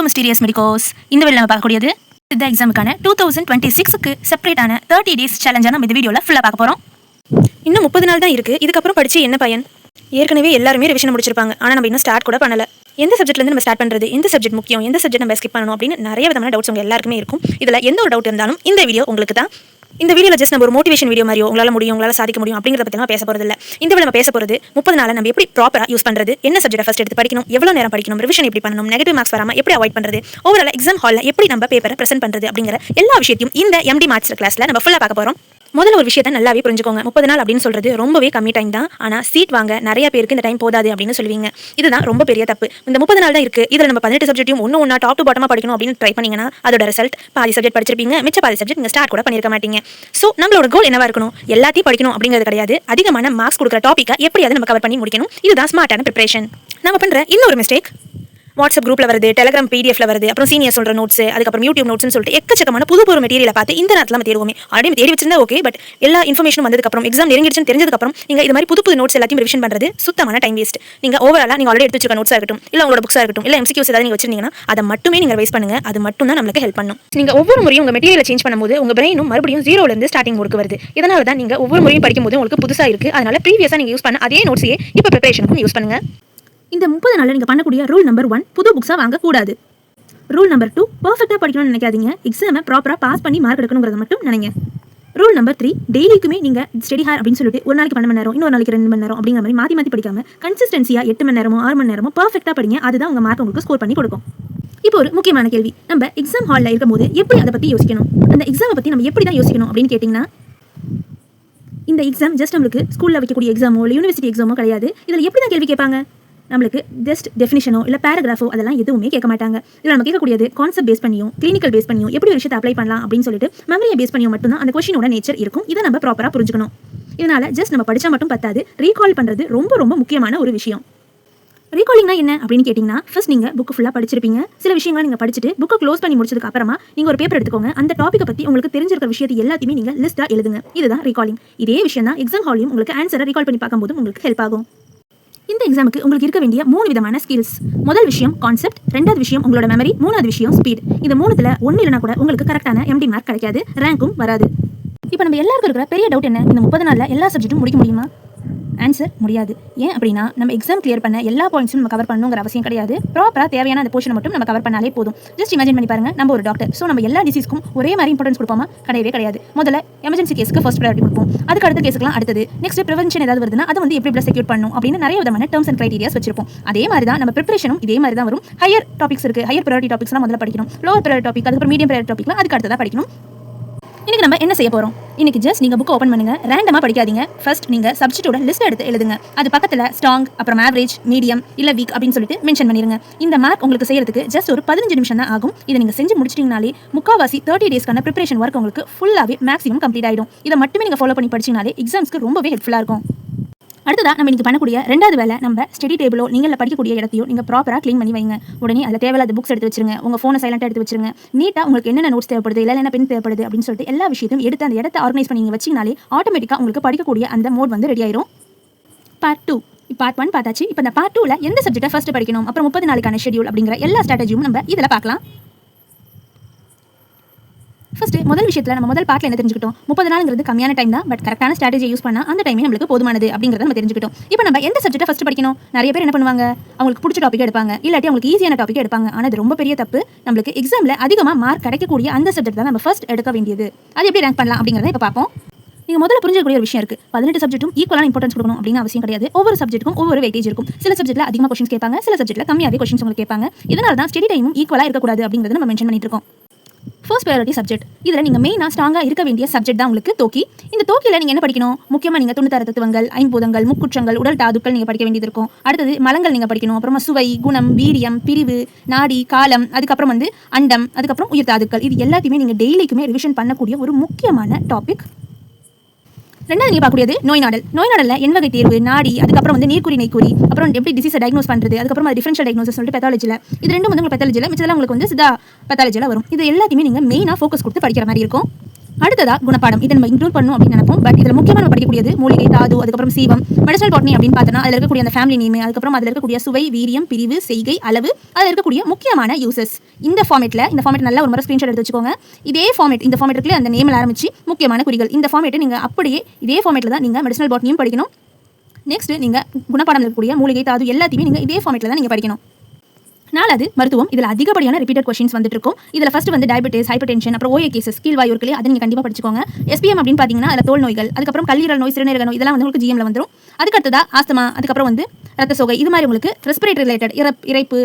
Mysterious medicos. இந்த வீடியோல நம்ம பார்க்கக்கூடியது சித்த எக்ஸாமுக்கான 2026க்கு செப்பரேட்டான 30 டேஸ் சேலஞ்சை நம்ம இந்த வீடியோவில் ஃபுல்லாக பார்க்க போகிறோம். இன்னும் 30 நாள் தான் இருக்குது. இதுக்கப்புறம் படித்து என்ன பயன்? ஏற்கனவே எல்லாருமே ரிவிஷன் முடிச்சிருப்பாங்க. ஆனால் நம்ம இன்னும் ஸ்டார்ட் கூட பண்ணல. எந்த சப்ஜெக்ட்லேருந்து நம்ம ஸ்டார்ட் பண்ணுறது, எந்த சப்ஜெக்ட் முக்கியம், எந்த சப்ஜெக்ட் நம்ம ஸ்கிப் பண்ணணும் அப்படின்னு நிறைய விதமான டவுட்ஸ் உங்க எல்லாருக்குமே இருக்கும். இதில் எந்த ஒரு டவுட் இருந்தாலும் இந்த வீடியோ உங்களுக்கு தான். இந்த வீடியோவில் ஜஸ்ட் நம்ம ஒரு மோட்டிவேஷன் வீடியோ மாதிரியோ உங்களால் முடியும், உங்களால் சாதிக்க முடியும் அப்படிங்கிறத பற்றி நம்ம பேச போகிறது இல்லை. இந்த வீடியோ நம்ம பேச போகிறது 30 நாள் நம்ம எப்படி ப்ராப்பராக யூஸ் பண்ணுறது, என்ன சப்ஜெக்ட் ஃபர்ஸ்ட் எடுத்து படிக்கணும், எவ்வளோ நேரம் படிக்கணும், ரிவிஷன் எப்படி பண்ணணும், நெகட்டிவ் மார்க்ஸ் வராமல் எப்படி அவாய்ட் பண்ணுறது, ஓவரால் எக்ஸாம் ஹாலில் எப்படி நம்ம பேப்பரை ப்ரெசென்ட் பண்ணுறது அப்படிங்கிற எல்லா விஷயத்தையும் இந்த MD மாஸ்டர் கிளாஸில் நம்ம ஃபுல்லாக பார்க்க போகிறோம். முதல்ல ஒரு விஷயத்தை நல்லாவே புரிஞ்சுக்கோங்க. 30 நாள் அப்படின்னு சொல்றது ரொம்பவே கம்மி டைம் தான். ஆனால் சீட் வாங்க நிறைய பேருக்கு இந்த டைம் போதாது அப்படின்னு சொல்லுவீங்க. இதுதான் ரொம்ப பெரிய தப்பு. இந்த 30 நாள் தான் இருக்கு. இதில் நம்ம 18 சப்ஜெக்ட்டையும் ஒன்று டாப் டு பாட்டமாக படிக்கணும் அப்படின்னு ட்ரை பண்ணீங்கன்னா அதோட ரிசல்ட் பாதி சப்ஜெக்ட் படிச்சிருப்பீங்க, மிச்ச பாதி சப்ஜெக்ட் நீங்கள் ஸ்டார்ட் கூட பண்ணியிருக்க மாட்டீங்க. ஸோ நம்மளோட கோல் என்னவா இருக்கணும்? எல்லாத்தையும் படிக்கணும் அப்படிங்கிறது கிடையாது. அதிகமான மார்க்ஸ் கொடுக்குற டாப்பிக்கை எப்படியாவது நம்ம கவர் பண்ணி முடிக்கணும். இதுதான் ஸ்மார்ட்டான ப்ரிப்பரேஷன். நம்ம பண்ணுற இன்னொரு மிஸ்டேக், வாட்ஸ்அப் குரூப்ல வருது, டெலிகிராம் PDF வருது, அப்புறம் சீனியர் சொல்ற நோட்ஸ், அதுக்கப்புறம் யூடியூப் நோட்ஸ்னு சொல்லிட்டு எக்கச்சக்கமான புது மெட்டீரியலை பார்த்து இந்த நேரத்தில் நம்ம தேடுவோமே. ஆல்ரெடி தேடி வச்சிருந்தா ஓகே, பட் எல்லா இன்ஃபர்மேஷனும் வந்ததுக்கப்புறம் எக்ஸாம் நெருங்கிடுச்சுன்னு தெரிஞ்சதுக்கப்புறம் நீங்க இது மாதிரி புது நோட்ஸ் எல்லாத்தையும் ரிவிஷன் பண்றது சுத்தமான டைம் வேஸ்ட். நீங்க ஓவராலா நீங்க ஆல்ரெடி எடுத்து வச்சிருக்க நோட்ஸா இருக்கட்டும், இல்ல உங்களோட புக்ஸா இருக்கட்டும், இல்ல MCQs ஏதாவது நீங்க வச்சிருந்தீங்கன்னா அதை மட்டுமே நீங்க ரிவைஸ் பண்ணுங்க. அது மட்டும் தான் நமக்கு ஹெல்ப் பண்ணும். நீங்க ஒவ்வொரு முறையும் உங்க மெட்டீரியலை சேஞ்ச் பண்ணும்போது உங்க பிரெயினும் மறுபடியும் ஜீரோல இருந்து ஸ்டார்டிங் ஒர்க் வருது. இதனால தான் நீங்க ஒவ்வொரு முறையும் படிக்கும்போது உங்களுக்கு புதுசா இருக்கு. அதனால ப்ரீவியஸா நீங்க யூஸ் பண்ண அதே நோட்ஸையே இப்போ ப்ரிப்பரேஷனுக்கும் யூஸ் பண்ணுங்க. இந்த 30 நாளில் நீங்கள் பண்ணக்கூடிய ரூல் நம்பர் 1, புது புக்ஸாக வாங்கக்கூடாது. ரூல் நம்பர் 2, பர்ஃபெக்டாக படிக்கணும்னு நினைக்காதீங்க. எக்ஸாமை ப்ராப்பராக பாஸ் பண்ணி மார்க் எடுக்கணுங்கிறத மட்டும் நினைங்க. ரூல் நம்பர் 3, டெய்லிக்குமே நீங்கள் ஸ்டடி ஹார் அப்படின்னு சொல்லிட்டு ஒரு நாளைக்கு 12 மணி நேரம், இன்னொரு நாளைக்கு 2 மணி நேரம் அப்படிங்கிற மாதிரி மாற்றி படிக்காம கன்சிஸ்டன்சியாக 8 மணி நேரமோ 6 மணி நேரமோ பர்ஃபெக்டாக படிங்க. அதுதான் உங்கள் மார்க் உங்களுக்கு ஸ்கோர் பண்ணி கொடுக்கும். இப்போ ஒரு முக்கியமான கேள்வி, நம்ம எக்ஸாம் ஹாலில் இருக்கும்போது எப்படி அதை பற்றி யோசிக்கணும், அந்த எக்ஸாமை பற்றி நம்ம எப்படி தான் யோசிக்கணும் அப்படின்னு கேட்டிங்கன்னா, இந்த எக்ஸாம் ஜஸ்ட் நம்மளுக்கு ஸ்கூலில் வைக்கக்கூடிய எக்ஸாமோ இல்லை யூனிவர்சிட்டி எக்ஸாமோ கிடையாது. இதில் எப்படி தான் கேள்வி கேட்பாங்க? நம்மளுக்கு ஜஸ்ட் டெஃபினிஷனோ இல்லை பேராகிராஃபோ அதெல்லாம் எதுவுமே கேட்க மாட்டாங்க. இதில் நம்ம கேட்கக்கூடியது கான்செப்ட் பேஸ் பண்ணியும் கிளினிக்கல் பேஸ் பண்ணியும் எப்படி ஒரு விஷயத்தை அப்ளை பண்ணலாம் அப்படின்னு சொல்லிட்டு மெமரியை பேஸ் பண்ணியும் மட்டும்தான் அந்த கொஸ்டினோட நேச்சர் இருக்கும். இதை நம்ம ப்ராப்பராக புரிஞ்சுக்கணும். இதனால ஜஸ்ட் நம்ம படித்தா மட்டும் பத்தாது, ரீகால் பண்ணுறது ரொம்ப ரொம்ப முக்கியமான ஒரு விஷயம். ரீகாலிங்னா என்ன அப்படின்னு கேட்டிங்கன்னா, ஃபர்ஸ்ட் நீங்கள் புக்கு ஃபுல்லாக படிச்சிருப்பீங்க. சில விஷயங்களை நீங்கள் படிச்சுட்டு புக்கை க்ளோஸ் பண்ணி முடிச்சதுக்கு அப்புறமா நீங்கள் ஒரு பேப்பர் எடுத்துக்கோங்க. அந்த டாப்பிக்கை பற்றி உங்களுக்கு தெரிஞ்சிருக்கிற விஷயத்தை எல்லாத்தையுமே நீங்கள் லிஸ்ட்டாக எழுதுங்க. இதுதான் ரீகாலிங். இதே விஷயம் தான் எக்ஸாம் ஹாலையும் உங்களுக்கு ஆன்சரை ரீகால் பண்ணி பார்க்கும்போது உங்களுக்கு ஹெல்ப் ஆகும். இந்த எக்ஸாமுக்கு உங்களுக்கு இருக்க வேண்டிய 3 விதமான ஸ்கில்ஸ். முதல் விஷயம் கான்செப்ட், ரெண்டாவது விஷயம் உங்களோட மெமரி, மூணாவது விஷயம் ஸ்பீட். இந்த 3த்துல ஒன்று இல்லைனா கூட உங்களுக்கு கரெக்டான MD மார்க் கிடைக்காது, ரேங்க்கும் வராது. இப்போ நம்ம எல்லாருக்கும் இருக்கிற பெரிய டவுட் என்ன, இந்த 30 நாளில் எல்லா சப்ஜெக்ட்டும் முடிக்க முடியுமா? ஆன்சர் முடியாது. ஏன் அப்படின்னா நம்ம எக்ஸாம் கிளியர் பண்ண எல்லா பாயிண்ட்ஸும் நம்ம கவர் பண்ணணுங்கிற அவசியம் கிடையாது. ப்ராப்பராக தேவையான அந்த போர்ஷனை மட்டும் நம்ம கவர் பண்ணாலே போதும். ஜஸ்ட் இமேஜின் பண்ணி பாருங்க, நம்ம ஒரு டாக்டர். ஸோ நம்ம எல்லா டிசீஸ்க்கும் ஒரே மாதிரி இம்பார்ட்டன்ஸ் கொடுப்போமா? கிடையவே கிடையாது. முதல்ல எமர்ஜென்சி கேஸ்க்கு ஃபர்ஸ்ட் ப்ரையாரிட்டி கொடுப்போம். அதுக்கு அடுத்த கேஸ்க்குலாம் அடுத்தது. நெக்ஸ்ட் ப்ரிவென்ஷன் ஏதாவது வருதுன்னா அதை வந்து எப்படி செக்யூர் பண்ணணும் அப்படின்னு நிறைய விதமான டர்ம்ஸ் அண்ட் கிரைட்டீரியாஸ் வச்சிருப்போம். அதே மாதிரி தான் நம்ம ப்ரிப்பரேஷனும் இதே மாதிரி தான் வரும். ஹையர் டாபிக்ஸ் இருக்கு, ஹையர் ப்ரையாரிட்டி டாபிக்ஸ்லாம் முதல்ல படிக்கணும். லோவர் ப்ரையாரிட்டி டாபிக், அதுக்கப்புறம் மீடியம் ப்ரையாரிட்டி டாபிக்லாம் அதுக்கு அடுத்ததாக படிக்கணும். இன்னைக்கு நம்ம என்ன செய்ய போறோம்? இன்னைக்கு ஜஸ்ட் நீங்க புக் ஓபன் பண்ணுங்க, ரேண்டமா படிக்காதீங்க. ஃபர்ஸ்ட் நீங்க சப்ஜெக்ட்டோட லிஸ்ட் எடுத்து எழுதுங்க. அது பக்கத்துல ஸ்ட்ராங், அப்புறம் ஆவரேஜ், மீடியம் இல்ல வீக் அப்படின்னு சொல்லிட்டு மென்ஷன் பண்ணிருங்க. இந்த மார்க் உங்களுக்கு செய்யறதுக்கு ஜஸ்ட் ஒரு 15 நிமிஷம் தான் ஆகும். இதை நீங்க செஞ்சு முடிச்சிட்டீங்கனாலே முக்காவாசி 30 டேஸ்க்கான ப்ரிப்பரேஷன் ஒர்க் உங்களுக்கு ஃபுல்லாவே மேக்ஸிமம் கம்ப்ளீட் ஆயிடும். இதை மட்டுமே நீங்க ஃபாலோ பண்ணி படிச்சீங்கனாலே எக்ஸாம்ஸ்க்கு ரொம்பவே ஹெல்ப்ஃபுல்லா இருக்கும். அடுத்ததா நம்ம இன்னைக்கு பண்ணக்கூடிய ரெண்டாவது வேலை, நம்ம ஸ்டடி டேபிளோ நீங்கள் படிக்கக்கூடிய இடத்தையோ நீங்கள் ப்ராப்பராக க்ளீன் பண்ணி வைங்க. உடனே அதில் தேவையில்லாத புக்ஸ் எடுத்து வச்சிருங்க. உங்கள் ஃபோனை சைலண்டாக எடுத்து வச்சிருங்க. நீட்டாக உங்களுக்கு என்னென்ன நோட்ஸ் தேவைப்படுது, இல்லை என்ன பென் தேவைப்படுது அப்படின்னு சொல்லிட்டு எல்லா விஷயத்தையும் எடுத்து அந்த இடத்தை ஆர்கனைஸ் பண்ணி வச்சிங்கனாலே ஆட்டோமேட்டிக்காக உங்களுக்கு படிக்கக்கூடிய அந்த மோட் வந்து ரெடி ஆயிரும். பார்ட் 2, பார்ட் 1 பார்த்தாச்சு. இப்போ இந்த பார்ட் 2ல எந்த சப்ஜெக்ட்டை ஃபர்ஸ்ட் படிக்கணும், அப்புறம் 30 நாளுக்கான ஷெட்யூல் அப்படிங்கிற எல்லா ஸ்ட்ராட்டஜியும் நம்ம இதில் பார்க்கலாம். ஃபர்ஸ்ட் முதல் விஷயத்தில் நம்ம முதல் பார்ட்டில் என்ன தெரிஞ்சுக்கிட்டோம்? 30 நாளுங்கிறது கம்மியான டைம் தான், பட் கரெக்டான ஸ்ட்ராட்டஜியை யூஸ் பண்ணால் அந்த டைமே நம்மளுக்கு போதுமானது அப்படிங்கிறத நம்ம தெரிஞ்சுக்கிட்டோம். இப்போ நம்ம எந்த சப்ஜெக்ட்டை ஃபர்ஸ்ட் படிக்கணும்? நிறைய பேர் என்ன பண்ணுவாங்க, அவங்களுக்கு பிடிச்ச டாபிக் எடுப்பாங்க, இல்லாட்டி அவங்களுக்கு ஈஸியான டாபிக் எடுப்பாங்க. ஆனால் அது ரொம்ப பெரிய தப்பு. நம்மளுக்கு எக்ஸாமில் அதிகமாக மார்க் கிடைக்கக்கூடிய அந்த சப்ஜெக்ட் தான் நம்ம ஃபர்ஸ்ட் எடுக்க வேண்டியது. அது எப்படி ரேங்க் பண்ணலாம் அப்படிங்கிறத இப்போ பார்ப்போம். நீங்கள் முதல்ல புரிஞ்சிக்கக்கூடிய ஒரு விஷயம் இருக்குது, 18 சப்ஜெக்ட்டும் ஈக்குவலான இம்பார்ட்டன்ஸ் கொடுக்கணும் அப்படின்னு அவசியம் கிடையாது. ஒவ்வொரு சப்ஜெக்ட்டுக்கும் ஒவ்வொரு வெயிட்டேஜ் இருக்கும். சில சப்ஜெக்ட்டில் அதிகமாக கொஸ்டின்ஸ் கேட்பாங்க, சில சப்ஜெக்ட்டில் கம்மியாகவே கொஸ்டின்ஸ் உங்களுக்கு கேட்பாங்க. இதனால தான் ஸ்டடி டைமும் ஈக்குவலாக இருக்கக்கூடாது அப்படிங்கிறத நம்ம மென்ஷன் பண்ணிட்டு இருக்கோம். ஃபர்ஸ்ட் ப்ரையாரிட்டி சப்ஜெக்ட், இதில் நீங்கள் மெயினாக ஸ்ட்ராங்காக இருக்க வேண்டிய சப்ஜெக்ட் தான் உங்களுக்கு தோக்கி. இந்த தோக்கியில் நீங்கள் என்ன படிக்கணும்? முக்கியமாக நீங்கள் 96 தத்துவங்கள், 5 பூதங்கள், முக்குற்றங்கள், உடல் தாதுக்கள் நீங்கள் படிக்க வேண்டியது இருக்கும். அடுத்தது மலங்கள் நீங்கள் படிக்கணும். அப்புறமா சுவை, குணம், வீரியம், பிரிவு, நாடி, காலம், அதுக்கப்புறம் வந்து அண்டம், அதுக்கப்புறம் உயிர் தாதுக்கள். இது எல்லாத்தையுமே நீங்கள் டெய்லிக்குமே ரிவிஷன் பண்ணக்கூடிய ஒரு முக்கியமான டாபிக். ரெண்டாவது நீங்கள் பார்க்கக்கூடியது நோய் நாடல். நோய் நாடலில் எண் வகை தேர்வு, நாடி, அதுக்கப்புறம் வந்து நீர்க்குறி நெய்க்குறி, அப்புறம் எப்படி டிசீஸை டயக்னோஸ் பண்ணுறது, அதுக்கப்புறம் அது டிஃபரன்ஷியல் டயக்னோசிஸ் சொல்லிட்டு பெத்தாலஜியில். இது ரெண்டும் வந்து உங்களுக்கு பெத்தாலஜியில், மிச்சதெல்லாம் உங்களுக்கு வந்து சித்தா பெத்தாலஜியில் வரும். இது எல்லாத்தையுமே நீங்கள் மெயினாக ஃபோக்கஸ் கொடுத்து படிக்கிற மாதிரி இருக்கும். அடுத்ததா குணப்பாடம். இதை நம்ம இன்க்ளூட் பண்ணணும் அப்படின்னு நினைப்போம். பட் இதில் முக்கியமாக நம்ம படிக்கக்கூடியது மூலிகை, தாது, அதுக்கப்புறம் சீவம், மெடிசனல் பாட்னி அப்படின்னு பார்த்தோன்னா அதில் இருக்கக்கூடிய அந்த ஃபேமிலி நேம், அதுக்கப்புறம் அதில் இருக்கக்கூடிய சுவை, வீரியம், பிரிவு, செய்கை, அளவு, அதில் இருக்கக்கூடிய முக்கியமான யூசஸ். இந்த ஃபார்மேட் நல்ல ஒரு முறை ஸ்க்ரீன்ஷாட் எடுத்து வச்சுக்கோங்க. இதே ஃபார்மேட், இந்த ஃபார்மேட் இருக்குல்ல, அந்த நேமில் ஆரம்பிச்சு முக்கியமான குறிகள், இந்த ஃபார்மேட்டை நீங்கள் அப்படியே இதே ஃபார்மேட்டில் தான் நீங்கள் மெடிசனல் பாட்னியும் படிக்கணும். நெக்ஸ்ட் நீங்கள் குணப்பாடம் இருக்கக்கூடிய மூலிகை, தாது எல்லாத்தையுமே நீங்கள் இதே ஃபார்மேட்டில் தான் நீங்கள் படிக்கணும். நாலாவது மருத்துவம். இதில் அதிகப்படியான ரிப்பீட்டட் கொஸ்டின்ஸ் வந்துட்டு இருக்கும். இதில் ஃபர்ஸ்ட் வந்து டயபெட்டிஸ், ஹைப்பர் டென்ஷன், அப்புறம் ஓஏ கேசஸ், கீழ்வாய் இருக்குல்ல, அதை நீங்கள் கண்டிப்பாக படிச்சுக்கோங்க. SPM அப்படின்னு பார்த்தீங்கன்னா அதில் தோல் நோய்கள், அதுக்கப்புறம் கல்லீரல் நோய், சிறுநீரக நோய், இதெல்லாம் வந்து உங்களுக்கு GMல வந்துடும். அதுக்கடுத்ததா ஆஸ்துமா, அதுக்கப்புறம் வந்து ரத்த சோகை, இது மாதிரி உங்களுக்கு ரெஸ்பிரேட்டரி ரிலேட்டட் இறைப்பு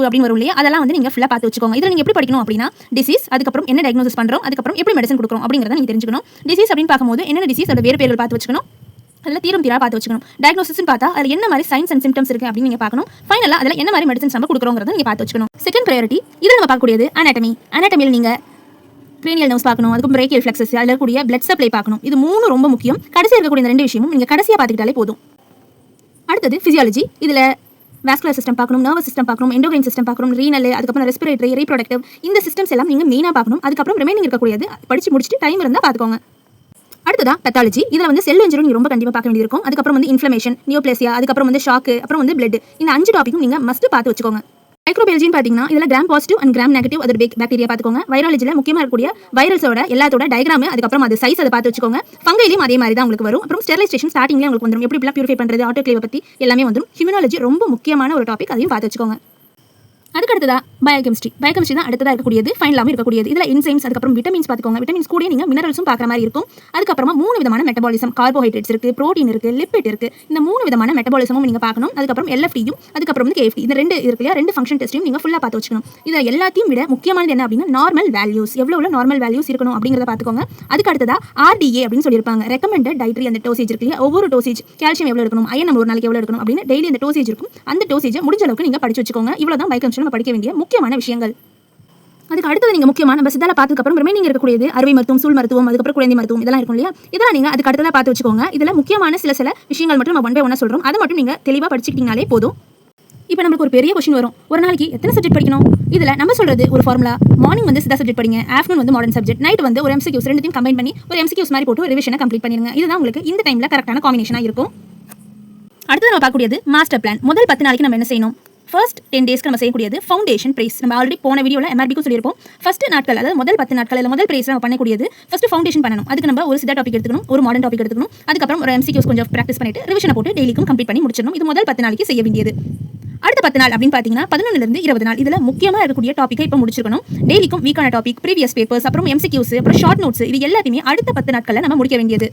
அப்படின்னு வரும் இல்லையா, அதெல்லாம் வந்து நீங்கள் ஃபுல்லாக பார்த்து வச்சுக்கோங்க. இதில் நீங்கள் எப்படி படிக்கணும் அப்படின்னா டிசீஸ், அதுக்கப்புறம் என்ன டயக்னோசிஸ் பண்ணுறோம், அதுக்கப்புறம் எப்படி மெடிசன் கொடுக்குறோம் அப்படிங்கிறத நீங்கள் தெரிஞ்சுக்கணும். டிசீஸ் அப்படின்னு பார்க்கும்போது என்னென்ன டிசீஸ், அதோட வேறு பேர்கள் பார்த்து வச்சுக்கணும். அதில் தீரும் தீரா பார்த்து வச்சுக்கணும். டயக்னோசிஸ்னு பார்த்தா அதில் என்ன மாதிரி சைன்ஸ் அண்ட் சிம்டம்ஸ் இருக்குது அப்படின்னு நீங்கள் பார்க்கணும். ஃபைனலாக அதில் என்ன மாதிரி மெடிசன்ஸ் நம்ம கொடுக்குறோங்கிறத நீங்கள் பார்த்து வச்சுக்கணும். செகண்ட் ப்ரையாரிட்டி இதில் நம்ம பார்க்கக்கூடியது அனாட்டமியில் நீங்கள் கிரேனியல் நர்வ்ஸ் பார்க்கணும், அதுக்கும் பிரேக்கியல் ஃப்ளெக்ஸஸ், அதில் இருக்கக்கூடிய பிளட் சப்ளை பார்க்கணும். இது 3 ரொம்ப முக்கியம். கடைசியாக இருக்கக்கூடிய இந்த 2 விஷயமும் நீங்கள் கடைசியாக பார்த்துக்கிட்டாலே போதும். அடுத்தது ஃபிசியாலஜி. இதில் வாஸ்குலர் சிஸ்டம் பார்க்கணும், நர்வஸ் சிஸ்டம் பார்க்கணும், எண்டோக்ரைன் சிஸ்டம் பார்க்கணும், ரீனல், அதுக்கப்புறம் ரெஸ்பிரேட்டரி, ரீப்ரொடக்டிவ், இந்த சிஸ்டம்ஸ் எல்லாம் நீங்கள் மெயினாக பார்க்கணும். அதுக்கப்புறம் ரிமைனிங் இருக்கக்கூடியது படித்து முடிச்சுட்டு டைம் இருந்தால் பார்த்துக்கோங்க. அடுத்ததா பெத்தாலஜி. இதில் வந்து செல் இன்ஜுரி நீங்கள் ரொம்ப கண்டிப்பாக பார்க்க வேண்டியிருக்கும். அதுக்கப்புறம் வந்து இன்ஃப்ளமேஷன், நியோப்ளேசியா, அதுக்கப்புறம் வந்து ஷாக்கு, அப்புறம் வந்து பிளட், இந்த 5 டாபிக்கும் நீங்கள் மஸ்ட் பார்த்து வச்சுக்கோங்க. மைக்ரோபயாலஜின்னு பார்த்தீங்கன்னா இதில் gram positive and gram negative அதோட பாக்டீரியா பார்த்துக்கோங்க. வைராலஜியில் முக்கியமாக இருக்கக்கூடிய வைரல்ஸோட எல்லாத்தோட டயக்ராம், அதுக்கப்புறம் அது சைஸ் அதை பார்த்து வச்சுக்கோங்க. ஃபங்கைலையும் அதே மாதிரி தான் உங்களுக்கு வரும். அப்புறம் ஸ்டெரிலைசேஷன் ஸ்டார்டிங்லேயே உங்களுக்கு வந்துடும். எப்படி பியூரிஃபை பண்ணுறது, ஆட்டோக்ளேவை பற்றி எல்லாமே வந்துடும். ஹியூமனாலஜி ரொம்ப முக்கியமான ஒரு டாபிக், அதையும் பார்த்து வச்சுக்கோங்க. அதுக்கடுத்ததா பயோகெமிஸ்ட்ரி தான் அடுத்ததாக இருக்கக்கூடியது, ஃபைனலாகவும் இருக்கக்கூடியது. இதில் என்சைம்ஸ், அதுக்கப்புறம் விட்டமின்ஸ் பார்த்துக்கோங்க. விட்டமின்ஸ் கூட நீங்கள் மினரல்ஸும் பார்க்குற மாதிரி இருக்கும். அதுக்கப்புறமா 3 விதமான மெட்டபாலிசம், கார்போஹைட்ரேட்ஸ் இருக்குது, ப்ரோட்டீன் இருக்குது, லிப்பிட் இருக்குது. இந்த 3 விதமான மெட்டபாலிசமும் நீங்கள் பார்க்கணும். அதுக்கப்புறம் LFTயும், அதுக்கப்புறம் வந்து KFT, இந்த 2 இருக்கு இல்லையா, 2 ஃபங்க்ஷன் டெஸ்ட்டையும் நீங்கள் ஃபுல்லாக பார்த்து வச்சுக்கணும். இதில் எல்லாத்தையும் விட முக்கியமானது என்ன அப்படின்னா நார்மல் வேல்யூஸ், எவ்வளோ நார்மல் வேல்யூஸ் இருக்கணும் அப்படிங்கிறத பார்த்துக்கோங்க. அதுக்கு அடுத்ததா RDA அப்படின்னு சொல்லியிருப்பாங்க, ரெக்கமெண்டட் டயட்ரி அந்த டோசேஜ் இருக்கு இல்லையா, ஒவ்வொரு டோசேஜ் கால்சியம் எவ்வளோ எடுக்கணும், அயன் நம்ம ஒரு நாளைக்கு எவ்வளோ எடுக்கணும் அப்படின்னு டெய்லி அந்த டோசேஜ் இருக்கும். அந்த டோசேஜை முடிஞ்ச அளவுக்கு நீங்கள் படிச்சு வச்சுக்கோங்க. இவ்வளோ தான் பயோகெமிஸ்ட்ரி நம்ம படிக்க வேண்டிய முக்கியமான விஷயங்கள். அதுக்கு அடுத்தது நீங்கள் முக்கியமாக நம்ம சித்தால பார்த்ததுக்கு அப்புறம் ரிமைனிங் இருக்கக்கூடியது அறுவை மருத்துவம், சூழ் மருத்துவம், அதுக்கப்புறம் குழந்தை மருத்துவம், இதெல்லாம் இருக்கும் இல்லையா, இதெல்லாம் நீங்கள் அதுக்கு அடுத்ததாக பார்த்து வச்சுக்கோங்க. இதில் முக்கியமான சில விஷயங்கள் மட்டும் நம்ம 1 by 1 சொல்கிறோம். அதை மட்டும் நீங்கள் தெளிவாக படிச்சுக்கிட்டீங்கனாலே போதும். இப்போ நமக்கு ஒரு பெரிய கொஸ்டின் வரும், ஒரு நாளைக்கு எத்தனை சப்ஜெக்ட் படிக்கணும்? இதில் நம்ம சொல்கிறது ஒரு ஃபார்முலா, மார்னிங் வந்து சித்தா சப்ஜெக்ட் படிங்க, ஆஃப்டர்நூன் வந்து மாடர்ன் சப்ஜெக்ட், நைட் வந்து ஒரு MCQs, ரெண்டுத்தையும் கம்பைன் பண்ணி ஒரு MCQs மாதிரி போட்டு ரிவிஷனை கம்ப்ளீட் பண்ணிடுங்க. இதுதான் உங்களுக்கு இந்த டைமில் கரெக்டான காம்பினேஷனாக இருக்கும். அடுத்து நம்ம பார்க்கக்கூடியது மாஸ்டர் பிளான். முதல் 10 நாளைக்கு நம்ம என்ன செய்யணும்? ஃபர்ஸ்ட் 10 டேஸ்க்கு நம்ம செய்யக்கூடியது ஃபவுண்டேஷன் ப்ரைஸ். நம்ம ஆல்ரெடி போன வீடியோவில் MRBக்கும் சொல்லியிருப்போம். ஃபர்ஸ்ட் நாட்கள், அதாவது முதல் 10 நாட்கள் இல்லை முதல் ப்ரைஸ் நம்ம பண்ணக்கூடியது ஃபர்ஸ்ட் ஃபவுண்டேஷன் பண்ணணும். அதுக்கு நம்ம ஒரு சித்தா டாபிக் எடுத்துக்கணும், ஒரு மாடர்ன் டாபிக் எடுத்துக்கணும், அதுக்கப்புறம் ஒரு MCQs கொஞ்சம் ப்ராக்டிஸ் பண்ணிட்டு ரிவிஷனை போட்டு டெய்லிக்கும் கம்ப்ளீட் பண்ணி முடிச்சிடணும். இது முதல் 10 நாளைக்கு செய்ய வேண்டியது. அடுத்த 10 நாள் அப்படின்னு பார்த்தீங்கன்னா 11 20 நாள். இதில் முக்கியமாக இருக்கக்கூடிய டாப்பிக்கை இப்போ முடிச்சிருக்கணும். டெய்லிக்கும் வீக்கான டாபிக், ப்ரீவியஸ் பேப்பர்ஸ், அப்புறம் MCQs, அப்புறம் ஷார்ட் நோட்ஸ், இது எல்லாத்தையுமே அடுத்த 10 நாட்களில் நம்ம முடிக்க வேண்டியது.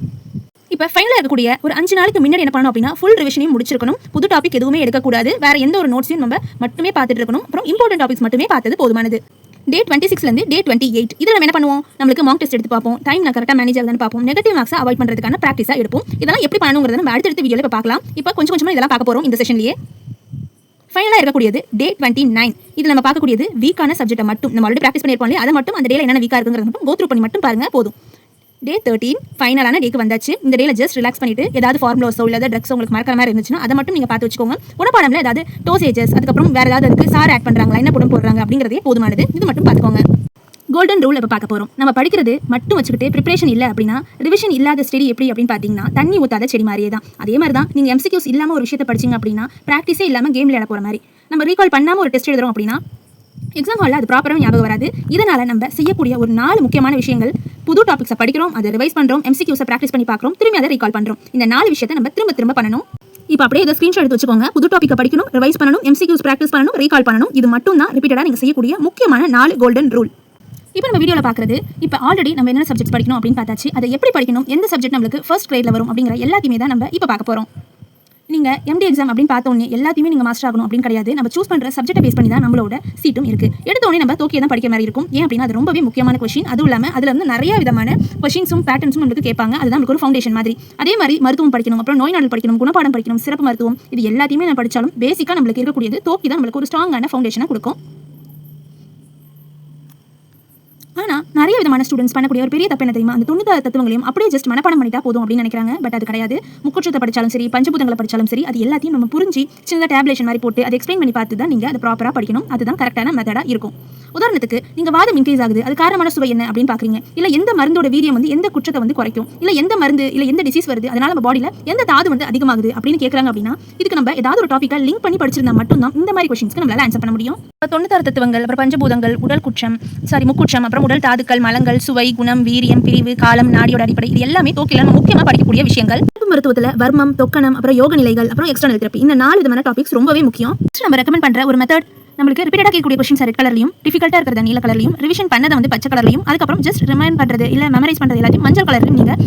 இப்போ ஃபைனலாக இருக்கக்கூடிய ஒரு 5 நாளைக்கு முன்னாடி என்ன பண்ணணும் அப்படின்னா ஃபுல் ரிவிஷனையும் முடிச்சிருக்கணும். புது டாபிக் எதுவுமே எடுக்கக்கூடாது. வேற எந்த ஒரு நோட்ஸையும் நம்ம மட்டுமே பார்த்துட்டு இருக்கணும். அப்புறம் இம்பார்ட்டன்ட் டாபிக்ஸ் மட்டுமே பார்த்தது போதுமானது. Day 26 Day 28 இதில் நம்ம என்ன பண்ணுவோம்? நம்மளுக்கு மார்க் டெஸ்ட் எடுத்து பார்ப்போம். டைம் நான் கரெக்டாக மேனேஜ் ஆகுதுன்னு பார்ப்போம். நெகட்டிவ் மார்க்ஸை அவாய்ட் பண்ணுறதுக்கான ப்ராக்டிஸாக எடுப்போம். இதெல்லாம் எப்படி பண்ணணுங்கிறத நம்ம அடுத்தடுத்த வீடியோவில் இப்போ பார்க்கலாம். இப்போ கொஞ்சம் கொஞ்சமாக இதெல்லாம் பார்க்க போகிறோம் இந்த செஷன்லேயே. ஃபைனலாக இருக்கக்கூடியது Day 29. இதில் நம்ம பார்க்கக்கூடியது வீக்கான சப்ஜெக்ட்டை மட்டும் நம்ம ஆல்ரெடி ப்ராக்டிஸ் பண்ணியிருப்போம் இல்லையா, அதை மட்டும் அந்த டேல என்னென்ன வீக்காக இருக்குங்கிறத மட்டும் கோ த்ரூ பண்ணி மட்டும் பாருங்க போதும். Day 13 ஃபைனலான டேக்கு வந்தாச்சு. இந்த டேல ஜஸ்ட் ரிலாக்ஸ் பண்ணிட்டு ஏதாவது ஃபார்முலாஸோ இல்லை ட்ரக்ஸோ உங்களுக்கு மறக்கிற மாதிரி இருந்துச்சுன்னா அதை மட்டும் நீங்கள் பார்த்து வச்சுக்கோங்க. உடப்பாடம்ல ஏதாவது டோசேஜஸ், அதுக்கப்புறம் வேறு ஏதாவது அதுக்கு சார் ஆட் பண்ணுறாங்களா, என்ன போடுறாங்க அப்படிங்கிறதே போதுமானது. இது மட்டும் பார்த்துக்கோங்க. கோல்டன் ரூல் இப்போ பார்க்க போகிறோம். நம்ம படிக்கிறது மட்டும் வச்சுக்கிட்டு ப்ரிப்பரேஷன் இல்லை அப்படின்னா ரிவிஷன் இல்லாத ஸ்டடி எப்படி அப்படின்னு பார்த்தீங்கன்னா தண்ணி ஊற்றாத செடி மாதிரியே தான். அதே மாதிரி தான் நீங்கள் MCQs இல்லாமல் ஒரு விஷயத்தை படிச்சிங்க அப்படின்னா ப்ராக்டிஸே இல்லாமல் கேம் விளையாட போகிற மாதிரி. நம்ம ரீகால் பண்ணாமல் ஒரு டெஸ்ட் எழுதுறோம் அப்படின்னா எக்ஸாம் ஹாலில் அது ப்ராப்பராக ஞாபகம் வராது. இதனால் நம்ம செய்யக்கூடிய ஒரு 4 முக்கியமான விஷயங்கள், புது டாபிக்ஸை படிக்கிறோம், அதை ரிவைஸ் பண்ணுறோம், MCQஸை ப்ராக்டிஸ் பண்ணி பார்க்குறோம், திரும்பி அதை ரீகால் பண்ணுறோம். இந்த 4 விஷயத்தை நம்ம திரும்ப பண்ணணும். இப்போ அப்படியே இதை ஸ்க்ரீன்ஷாட் எடுத்து வச்சுக்கோங்க. புது டாப்பிக்கை படிக்கணும், ரிவைஸ் பண்ணணும், MCQs ப்ராக்டிஸ் பண்ணணும், ரீகால் பண்ணணும். இது மட்டும் தான் ரிப்பீட்டடாக நீங்கள் செய்யக்கூடிய முக்கியமான 4 கோல்டன் ரூல். இப்போ நம்ம வீடியோவில் பார்க்குறது, இப்போ ஆல்ரெடி நம்ம என்ன சப்ஜெக்ட் படிக்கணும் அப்படின்னு பார்த்தாச்சு. அதை எப்படி படிக்கணும், எந்த சப்ஜெக்ட் நம்மளுக்கு ஃபர்ஸ்ட் கிரேடில் வரும் அப்படிங்கிற எல்லாத்தையுமே தான் நம்ம இப்போ பார்க்க போகிறோம். நீங்கள் MD எக்ஸாம் அப்படின்னு பார்த்தோன்னே எல்லாத்தையுமே நீங்கள் மாஸ்டர் ஆகணும் அப்படின்னு கிடையாது. நம்ம சூஸ் பண்ணுற சப்ஜெக்ட்டை பேஸ் பண்ணி தான் நம்மளோட சீட்டும் இருக்குது. எடுத்தோடனே நம்ம தோக்கியை தான் படிக்க மாதிரி இருக்கும். ஏன் அப்படின்னா அது ரொம்பவே முக்கியமான கொஸ்டின். அதுவும் இல்லாமல் அதில் வந்து நிறைய விதமான கொஸ்டின்ஸும் பேட்டர்ன்ஸும் நம்மளுக்கு கேட்பாங்க. அதுதான் நமக்கு ஒரு ஃபவுண்டேஷன் மாதிரி. அதே மாதிரி மருத்துவம் படிக்கணும், அப்புறம் நோய் நாள் படிக்கணும், குணப்பாடம் படிக்கணும், சிறப்பு மருத்துவம், இது எல்லாத்தையுமே நம்ம படித்தாலும் பேசிக்காக நம்மளுக்கு இருக்கக்கூடியது தோக்கி தான் நம்மளுக்கு ஒரு ஸ்ட்ராங்கான ஃபவுண்டேஷனை கொடுக்கும். ஆனால் நிறைய விதமான ஸ்டூடெண்ட்ஸ் பண்ணக்கூடிய ஒரு பெரிய தப்பு என்ன தெரியுமா, அந்த 96 தத்துவங்களையும் அப்படியே ஜஸ்ட் மனப்பாடம் பண்ணிட்டா போதும் அப்படின்னு நினைக்கிறாங்க. பட் அது கிடையாது. முக்கூற்றத்தை படித்தாலும் சரி, பஞ்சபூதங்களை படித்தாலும் சரி, அது எல்லாத்தையும் நம்ம புரிஞ்சு சின்னதாக டேப்லேஷன் மாதிரி போட்டு அதை எக்ஸ்பிளைன் பண்ணி பார்த்து தான் நீங்கள் அதை ப்ராப்பராக படிக்கணும். அதுதான் கரெக்டான மெத்தடாக இருக்கும். உதாரணத்துக்கு நீங்கள் வாதம் இன்க்ரீஸ் ஆகுது, அது காரணமான சுவை என்ன அப்படின்னு பார்க்குறீங்க. இல்லை எந்த மருந்தோட வீரியம் வந்து எந்த குற்றத்தை வந்து குறைக்கும், இல்லை எந்த மருந்து இல்லை எந்த டிசீஸ் வருது, அதனால நம்ம பாடியில் எந்த தாது வந்து அதிகமாகுது அப்படின்னு கேட்குறாங்க. அப்படின்னா இதுக்கு நம்ம ஏதாவது ஒரு டாப்பிக்கை லிங்க் பண்ணி படிச்சிருந்தா மட்டும்தான் இந்த மாதிரி கொஸ்டின்ஸ்க்கு நம்மளால ஆன்சர் பண்ண முடியும். 96 தத்துவங்கள், அப்புறம் பஞ்சபூதங்கள், முக்குற்றம், அப்புறம் உடல் தாதுக்கள், மலங்கள், சுவை, குணம், வீரியம், பிரிவு, காலம், நாடியோட அடிப்படை, இது எல்லாமே தோக்கில நம்ம முக்கியமாக படிக்கக்கூடிய விஷயங்கள். மருத்துவத்தில் வர்மம், தொக்கணம், அப்புறம் யோக நிலைகள், அப்புறம் எக்ஸ்டர்னல் தெரப்பி, இந்த 4 விதமான டாபிக்ஸ் ரொம்பவே முக்கியம். நம்ம ரெக்கமெண்ட் பண்ற ஒரு மெத்தட், நம்மளுக்கு ரிப்பீட்டடாக கேட்கக்கூடிய கொஸ்டின்ஸ் ரெட் கலர்லையும், டிஃபிகல்ட்டாக இருக்கிறத நீல கலர்லையும், ரிவிஷன் பண்ணதை வந்து பச்சை கலர்லையும், அதுக்கப்புறம் ஜஸ்ட் ரிமைண்ட் பண்ணுறது இல்லை மெமரைஸ் பண்ணுறது எல்லாத்தையும் மஞ்சள் கலர்லையும் நீங்கள்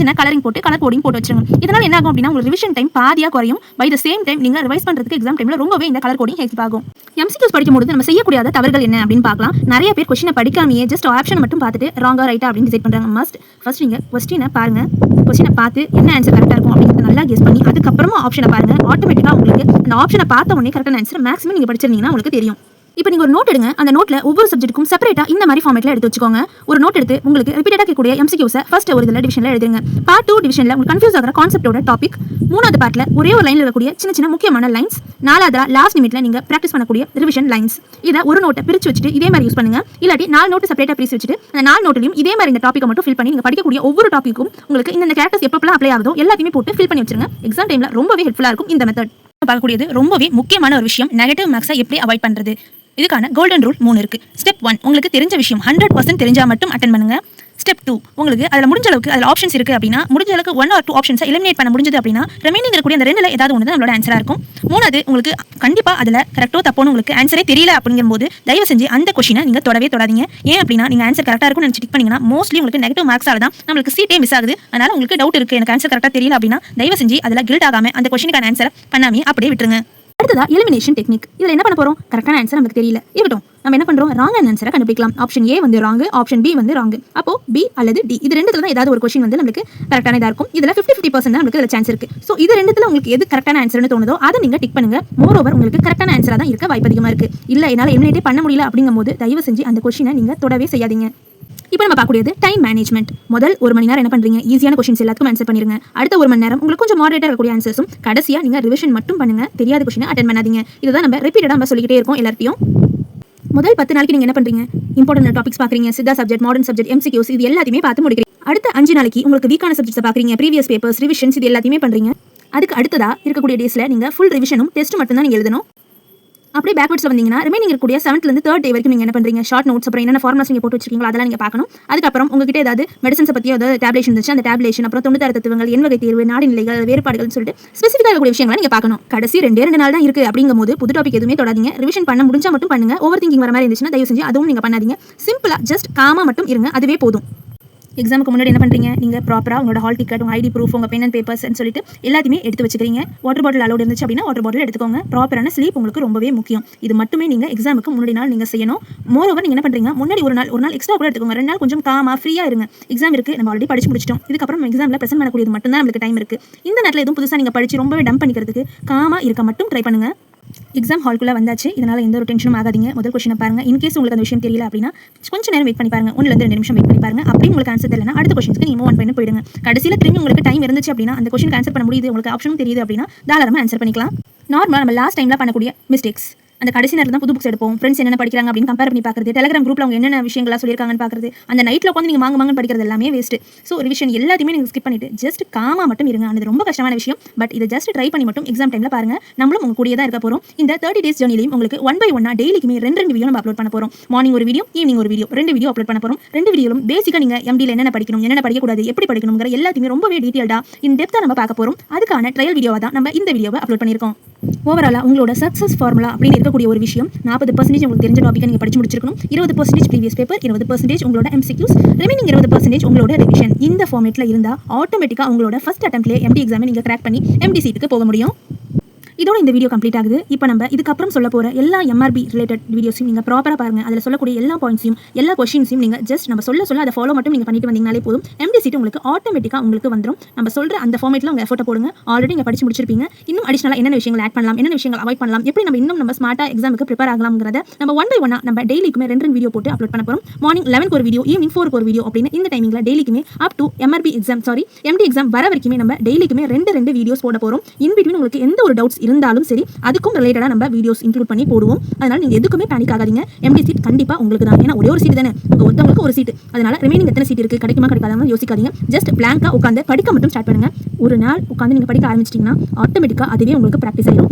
சின்ன கலரிங் போட்டு கலர் கோடிங் போட்டு வச்சிருங்க. இதனால் என்ன ஆகும் அப்படின்னா உங்களுக்கு ரிவிஷன் டைம் பாதியாக குறையும். பை த சேம் டைம் நீங்கள் ரிவைஸ் பண்ணுறதுக்கு எக்ஸாம் டைமில் ரொம்பவே இந்த கலர் கோடிங் ஹெல்ப் ஆகும். எம்சிக்யூஸ் படிக்கும்போது நம்ம செய்யக்கூடிய தவறுகள் என்ன அப்படின்னு பார்க்கலாம். நிறைய பேர் கொஸ்டினை படிக்காமையே ஜஸ்ட் ஆப்ஷன் மட்டும் பார்த்துட்டு ராங்கா ரைட்டா அப்படின்னு டிசைட் பண்ணுறாங்க. ஃபர்ஸ்ட் நீங்கள் கொஸ்டினை பாருங்க, கொஸ்டினை பார்த்து என்ன ஆன்சர் கரெக்டாக இருக்கும் அப்படிங்கிறத நல்லா கெஸ் பண்ணி அதுக்கப்புறமா ஆப்ஷனை பாருங்க. ஆட்டோமேட்டிக்காக உங்களுக்கு அந்த ஆப்ஷனை பார்த்த உடனே கரெக்டான ஆன்சர் மேக்ஸிமம் நீங்கள் படிச்சிருந்தீங்கன்னா உங்களுக்கு தெரியும். இப்போ நீங்கள் ஒரு நோட் எடுங்க. அந்த நோட்டில் ஒவ்வொரு சப்ஜெக்ட்டுக்கும் செப்பரேட்டாக இந்த மாதிரி ஃபார்மேட்டில் எடுத்து வச்சுக்கோங்க. ஒரு நோட் எடுத்து உங்களுக்கு ரிப்பீட்டடாக கேட்கக்கூடிய எம்சிக்யூஸை ஃபர்ஸ்ட் ஒரு இதில் டிவிஷனில் எழுதுங்க. பார்ட் 2 டிவிஷனில் உங்களுக்கு கன்ஃபியூஸ் ஆகிற கான்செப்டோட டாபிக், 3வது பார்ட்டில் ஒரே ஒரு லைனில் இருக்கக்கூடிய சின்ன முக்கியமான லைன்ஸ், 4வது லாஸ்ட் நிமிட்ல நீங்கள் ப்ராக்டிஸ் பண்ணக்கூடிய ரிவிஷன் லைன்ஸ். இதை ஒரு நோட்டை பிரித்து வச்சுட்டு இதே மாதிரி யூஸ் பண்ணுங்க. இல்லாட்டி 4 நோட்டு செப்பரேட்டாக பிரித்து வச்சுட்டு அந்த 4 நோட்லையும் இதே மாதிரி இந்த டாப்பிக்கை மட்டும் ஃபில் பண்ணி நீங்கள் படிக்கக்கூடிய ஒவ்வொரு டாப்பிக்கும் உங்களுக்கு இந்த கேரக்டர்ஸ் எப்பப்பெல்லாம் அப்ளை ஆகுதோ எல்லாத்தையுமே போட்டு ஃபில் பண்ணி வச்சிருங்க. எக்ஸாம் டைமில் ரொம்பவே ஹெல்ப்ஃபுல்லாக இருக்கும் இந்த மெத்தட். பார்க்கக்கூடியது ரொம்பவே முக்கியமான ஒரு விஷயம், நெகட்டிவ் மார்க்ஸை எப்படி அவாய்ட் பண்ணுறது. இதுக்கான கோல்டன் ரூல் 3 இருக்கு. ஸ்டெப் 1, உங்களுக்கு தெரிஞ்ச விஷயம் 100% தெரிஞ்சால் மட்டும் அட்டென்ட் பண்ணுங்க. ஸ்டெப் 2, உங்களுக்கு அதில் முடிஞ்ச அளவுக்கு அதில் ஆப்ஷன்ஸ் இருக்குது அப்படின்னா முடிஞ்ச அளவுக்கு 1 or 2 ஆப்ஷன்ஸை எலிமினேட் பண்ண முடிஞ்சது அப்படின்னா ரிமைனிங் இருக்கக்கூடிய அந்த 2ல் ஏதாவது ஒன்று தான் நம்மளோட ஆன்சராக இருக்கும். 3வது, உங்களுக்கு கண்டிப்பாக அதில் கரெக்டோ தப்போன்னு உங்களுக்கு ஆன்சரே தெரியல அப்படிங்கும்போது தயவு செஞ்சு அந்த கொஸ்டினை நீங்கள் தொடவே தொடாதீங்க. ஏன் அப்படின்னா நீங்கள் ஆன்சர் கரெக்டாக இருக்கும்னு நினச்சி டிக் பண்ணிங்கன்னா மோஸ்ட்லி உங்களுக்கு நெகட்டிவ் மார்க்ஸால தான் நம்மளுக்கு சீட்டே மிஸ் ஆகுது. அதனால உங்களுக்கு டவுட் இருக்குது, எனக்கு ஆன்சர் கரெக்டாக தெரியல அப்படின்னா தயவு செஞ்சு அதில் கில்ட் ஆகாமல் அந்த கொஸ்டினுக்கான ஆன்சர் பண்ணாமே அப்படியே விட்டுருங்க. அடுத்ததா எலிமினேஷன் டெக்னிக். இதில் என்ன பண்ண போகிறோம், கரெக்டான ஆன்சர் நமக்கு தெரியல இருக்கட்டும், நம்ம என்ன பண்ணுறோம், ராங் ஆன்சரை கண்டுபிடிக்கலாம். ஆப்ஷன் ஏ வந்து ராங், ஆப்ஷன் பி வந்து ராங். அப்போ பி அல்லது டி இது ரெண்டுத்துல தான் ஏதாவது ஒரு கொஸ்டின் வந்து நமக்கு கரெக்டான இதாக இருக்கும். இதில் 50-50% தான் நமக்கு இதில் சான்ஸ் இருக்கு. ஸோ இது ரெண்டுத்துல உங்களுக்கு எது கரெக்டான ஆன்சர்னு தோணுதோ அதை நீங்கள் டிக் பண்ணுங்க. மோர் ஓவர் உங்களுக்கு கரெக்டான ஆன்சராக தான் இருக்க வாய்ப்பு அதிகமாக இருக்கு. இல்லை என்னால் எலிமினேட்டே பண்ண முடியல அப்படிங்கும்போது தயவு செஞ்சு அந்த கொஸ்டினை நீங்கள் தொடவே செய்யாதீங்க. இப்போ நம்ம பார்க்கக்கூடியது டைம் மேனேஜ்மெண்ட். முதல் 1 மணி நேரம் என்ன பண்ணுறீங்க, ஈஸியான கொஸ்டின்ஸ் எல்லாத்துக்கும் ஆன்சர் பண்ணிருங்க. அடுத்த 1 மணி நேரம் உங்களுக்கு கொஞ்சம் மாடரேட்டாக இருக்கக்கூடிய ஆன்சர்ஸும், கடைசியாக நீங்கள் ரிவிஷன் மட்டும் பண்ணுங்க. தெரியாத கொஸ்டினை அட்டென்ட் பண்ணாதீங்க. இதுதான் நம்ம ரிப்பீட்டடாக நம்ம சொல்லிக்கிட்டே இருக்கோம் எல்லாத்தையும். முதல் 10 நாளைக்கு நீங்கள் என்ன பண்ணுறீங்க, இம்பார்ட்டன்ட் டாபிக்ஸ் பார்க்குறீங்க, Siddha subject, modern subject, MCQs, இது எல்லாத்தையுமே பார்த்து முடிக்கிறீங்க. அடுத்த 5 நாளைக்கு உங்களுக்கு வீக்கான சப்ஜெக்ட்ஸை பார்க்குறீங்க, ப்ரீவியஸ் பேப்பர்ஸ், ரிவிஷன்ஸ், இது எல்லாத்தையுமே பண்ணுறீங்க. அதுக்கு அடுத்ததாக இருக்கக்கூடிய டேஸில் நீங்கள் ஃபுல் ரிவிஷனும் டெஸ்ட் மட்டும் தான் நீங்கள் எழுதணும். அப்படியே பேக்வர்ட்ஸில் வந்தீங்கன்னா ரிமைனிங் இருக்கக்கூடிய 7th to 3rd டே வரைக்கும் நீங்கள் என்ன பண்ணுறீங்க, ஷார்ட் நோட்ஸ், அப்புறம் என்னென்ன ஃபார்முலாஸ் நீங்கள் போட்டு வச்சிருக்கீங்களோ அதெல்லாம் நீங்கள் பார்க்கணும். அதுக்கப்புறம் உங்ககிட்ட ஏதாவது மெடிசன்ஸை பற்றி ஏதாவது டேப்லேஷன் இருந்துச்சு, அந்த டேப்லேஷன், அப்புறம் 96 தத்துவங்கள், எண் வகை தேர்வு, நாடி நிலைகள், வேறுபாடுகள்னு சொல்லிட்டு ஸ்பெசிஃபிக்காக இருக்கக்கூடிய விஷயங்களை நீங்கள் பார்க்கணும். கடைசி 2 நாள் தான் இருக்குது அப்படிங்கும்போது புது டாபிக் எதுவுமே தொடாதீங்க. ரிவிஷன் பண்ண முடிஞ்சா மட்டும் பண்ணுங்க. ஓவர் திங்கிங் வர மாதிரி இருந்துச்சுன்னா தயவு செஞ்சு அதுவும் நீங்கள் பண்ணாதீங்க. சிம்பிளாக ஜஸ்ட் காமாக மட்டும் இருங்க, அதுவே போதும். எக்ஸாமுக்கு முன்னாடி என்ன பண்ணுறீங்க, நீங்கள் ப்ராப்பராக உங்களோட ஹால் டிக்கெட், உங்கள் ஐடி ப்ரூஃப், உங்கள் பென் அண்ட் பேப்பர்ஸ்னு சொல்லிட்டு எல்லாத்தையுமே எடுத்து வச்சுக்கிறீங்க. வாட்டர் பாட்டில் அலோட் இருந்துச்சு அப்படின்னா வாட்டர் பாட்டில் எடுத்துக்கோங்க. ப்ராப்பரான ஸ்லீப் உங்களுக்கு ரொம்பவே முக்கியம். இது மட்டுமே நீங்கள் எக்ஸாமுக்கு முன்னாடி நாள் நீங்கள் செய்யணும். மோர் ஓவர் நீங்கள் என்ன பண்ணுறீங்க, முன்னாடி ஒரு நாள் எக்ஸ்ட்ரா கூட எடுத்துக்கோங்க. 2 நாள் கொஞ்சம் காமாக ஃப்ரீயாக இருங்க. எக்ஸாம் இருக்குது, நம்ம ஆல்ரெடி படிச்சு முடிச்சிட்டோம். இதுக்கப்புறம் எக்ஸாமில் ப்ரெசென்ட் பண்ணக்கூடியது மட்டும் தான் நம்மளுக்கு டைம் இருக்குது. இந்த நேரத்தில் எதுவும் புதுசாக நீங்கள் படித்து ரொம்பவே டம்ப் பண்ணிக்கிறதுக்கு காமாக இருக்க மட்டும் ட்ரை பண்ணுங்கள். எக்ஸாம் ஹால்குள்ளே வந்தாச்சு, இதனால் எந்த ஒரு டென்ஷனும் ஆகாதீங்க. முதல் கொஸ்டினை பாருங்கள். இன்கேஸ் உங்களுக்கு அந்த விஷயம் தெரியல அப்படின்னா கொஞ்சம் நேரம் வெயிட் பண்ணி பாருங்க, 1 to 2 நிமிஷம் வெயிட் பண்ணி பாருங்க. அப்படி உங்களுக்கு ஆன்சர் தெரியலனா அடுத்த கொஸ்டினுக்கு நீங்கள் மூவ் ஆன் பண்ணி போயிடுங்க. கடைசியில் திரும்பி உங்களுக்கு டைம் இருந்துச்சு அப்படின்னா அந்த கொஸ்டினுக்கு ஆன்சர் பண்ண முடியுது, உங்களுக்கு ஆப்ஷனும் தெரியுது அப்படின்னா தாராளமாக ஆன்சர் பண்ணிக்கலாம். நார்மலாக நம்ம லாஸ்ட் டைமில் பண்ணக்கூடிய மிஸ்டேக்ஸ், அந்த கடைசி நேரத்தில் தான் புது புக்ஸ் எடுப்போம், ஃப்ரெண்ட்ஸ் என்ன படிக்கிறாங்க அப்படின்னு கம்பேர் பண்ணி பார்க்குறது, டெலிகிராம் குரூப்பில் அவங்க என்னென்ன விஷயங்களாக சொல்லியிருக்காங்கன்னு பார்க்குறது, அந்த நைட்டில் உட்காந்து நீங்கள் மாங்க படிக்கிறது எல்லாமே வேஸ்ட்டு. ஸோ ரிவிஷன் எல்லாத்தையுமே நீங்கள் ஸ்கிப் பண்ணிட்டு ஜஸ்ட் காமாக மட்டும் இருங்க. அது ரொம்ப கஷ்டமான விஷயம். பட் இதை ஜஸ்ட் ட்ரை பண்ணி மட்டும் எக்ஸாம் டைமில் பாருங்கள். நம்மளும் உங்கள் கூடிய தான் இருக்க போகிறோம். இந்த 30 days ஜர்னிலையும் உங்களுக்கு 1 by 1 டெய்லிக்குமே 2 வீடியோ நம்ம அப்லோட் பண்ண போகிறோம். மார்னிங் ஒரு வீடியோ, ஈவினிங் ஒரு வீடியோ, 2 வீடியோ அப்லோட் பண்ண போகிறோம். 2 வீடியோலும் பேசிக்காக நீங்கள் எம்டியில் என்னென்ன படிக்கணும், என்னென்ன படிக்கக்கூடாது, எப்படி படிக்கணுங்கிற எல்லாத்தையுமே ரொம்பவே டீட்டெயில்டாக இன் டெப்த்தாக நம்ம பார்க்க போகிறோம். அதுக்கான ட்ரையல் வீடியோவாக தான் நம்ம இந்த வீடியோவை அப்லோட் பண்ணியிருக்கோம். ஓவராலாக உங்களோட சக்ஸஸ் ஃபார்முலா அப்படின்னு இருக்கக்கூடிய ஒரு விஷயம், 40% உங்களுக்கு தெரிஞ்ச டாப்பிக்கை நீங்கள் படிச்சு முடிச்சிருக்கணும், 20% ப்ரீவியஸ் பேப்பர், 20% உங்களோட எம்சிக்யூஸ், ரிமைனிங் 20% உங்களோட ரிவிஷன். இந்த ஃபார்மேட்டில் இருந்தால் ஆட்டோமேட்டிக்காக உங்களோட ஃபர்ஸ்ட் அட்டெம்ப்ட்லேயே எம்டி எக்ஸாமை நீங்கள் கிராக் பண்ணி எம்டி சீட்டுக்கு போக முடியும். இதோட இந்த வீடியோ கம்ப்ளீட் ஆகுது. இப்போ நம்ம இதுக்கப்புறம் சொல்ல போகிற எல்லா எம்ஆர்பி ரிலேட்டட் வீடியோஸையும் நீங்கள் ப்ராப்பராக பாருங்கள். அதில் சொல்லக்கூடிய எல்லா பாயிண்ட்ஸையும் எல்லா கொஷின்ஸையும் நீங்கள் ஜஸ்ட் நம்ம சொல்ல அதை ஃபாலோ மட்டும் நீங்கள் பண்ணிட்டு வந்தீங்கனாலே போதும். எம்டி சீட் உங்களுக்கு ஆட்டோமேட்டிக்காக உங்களுக்கு வந்துடும். நம்ம சொல்கிற அந்த ஃபார்மேட்டில் உங்கள் எஃபோர்ட்டை போடுங்க. ஆல்ரெடி நீங்கள் படிச்சு முடிச்சிருப்பீங்க. இன்னும் அடிஷனலாக என்னென்ன விஷயங்கள் ஆட் பண்ணலாம், என்னென்ன விஷயங்கள் அவாய்ட் பண்ணலாம், எப்படி நம்ம ஸ்மார்ட்டாக எக்ஸாமுக்கு ப்ரிப்பேர் ஆகலாம்ங்கிறத நம்ம ஒன் பை ஒன்னாக நம்ம டெய்லிக்குமே 2 வீடியோ போட்டு அப்லோட் பண்ண போகிறோம். மார்னிங் 11 ஒரு வீடியோ, ஈவினிங் 4 ஒரு வீடியோ அப்படின்னு இந்த டைமிங்கில் டெய்லிக்குமே அப் டு எம்டி எக்ஸாம் வர வரைக்குமே நம்ம டெய்லிக்குமே 2 வீடியோஸ் போட போகிறோம். இன் பிட்வீன் உங்களுக்கு எந்த ஒரு டவுட்ஸ் இருந்தாலும் சரி அதுக்கும் ரிலேட்டடாக நம்ம வீடியோஸ் இன்க்ளூட் பண்ணி போடுவோம். அதனால நீங்கள் எதுக்குமே பேனிக் ஆகாதீங்க. எம்டி சீட் கண்டிப்பாக உங்களுக்கு தான். ஏன்னா ஒரே ஒரு சீட் தானே, உங்கள் ஒருத்தவங்களுக்கு ஒரு சீட். அதனால ரிமைனிங் எத்தனை சீட் இருக்குது, கிடைக்குமா கிடைக்காதாங்க யோசிக்காதீங்க. ஜஸ்ட் பிளாங்காக உட்காந்து படிக்க மட்டும் ஸ்டார்ட் பண்ணுங்க. ஒரு நாள் உட்காந்து நீங்கள் படிக்க ஆரம்பிச்சிட்டிங்கன்னா ஆட்டோமேட்டிக்காக அதுவே உங்களுக்கு ப்ராக்டிஸ் ஆயிடும்.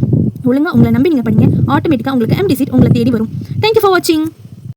ஒழுங்காக உங்களை நம்பி நீங்கள் படிங்க. ஆட்டோமேட்டிக்காக உங்களுக்கு எம்டி சீட் உங்களை தேடி வரும். தேங்க்யூ ஃபார் வாட்சிங்.